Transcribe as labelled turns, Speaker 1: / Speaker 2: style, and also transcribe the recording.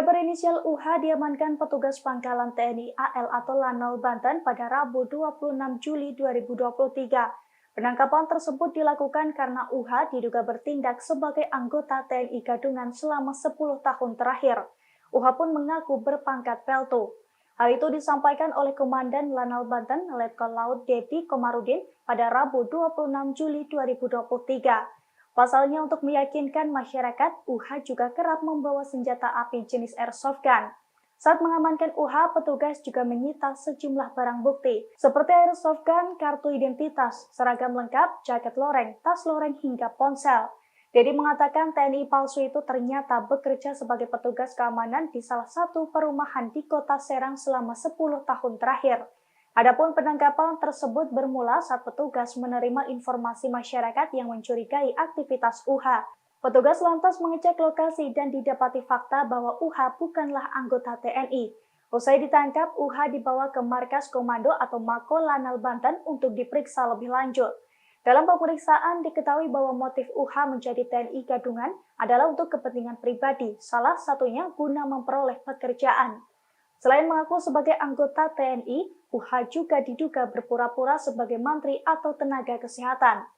Speaker 1: Pria berinisial UH diamankan petugas pangkalan TNI AL atau Lanal Banten pada Rabu 26 Juli 2023. Penangkapan tersebut dilakukan karena UH diduga bertindak sebagai anggota TNI Gadungan selama 10 tahun terakhir. UH pun mengaku berpangkat Peltu. Hal itu disampaikan oleh Komandan Lanal Banten, Letkol Laut Dedi Komarudin pada Rabu 26 Juli 2023. Pasalnya untuk meyakinkan masyarakat, UH juga kerap membawa senjata api jenis airsoft gun. Saat mengamankan UH, petugas juga menyita sejumlah barang bukti, seperti airsoft gun, kartu identitas, seragam lengkap, jaket loreng, tas loreng, hingga ponsel. Dedi mengatakan TNI palsu itu ternyata bekerja sebagai petugas keamanan di salah satu perumahan di Kota Serang selama 10 tahun terakhir. Adapun penangkapan tersebut bermula saat petugas menerima informasi masyarakat yang mencurigai aktivitas UH. Petugas lantas mengecek lokasi dan didapati fakta bahwa UH bukanlah anggota TNI. Usai ditangkap, UH dibawa ke Markas Komando atau Mako Lanal Banten untuk diperiksa lebih lanjut. Dalam pemeriksaan diketahui bahwa motif UH menjadi TNI Gadungan adalah untuk kepentingan pribadi, salah satunya guna memperoleh pekerjaan. Selain mengaku sebagai anggota TNI, UH juga diduga berpura-pura sebagai mantri atau tenaga kesehatan.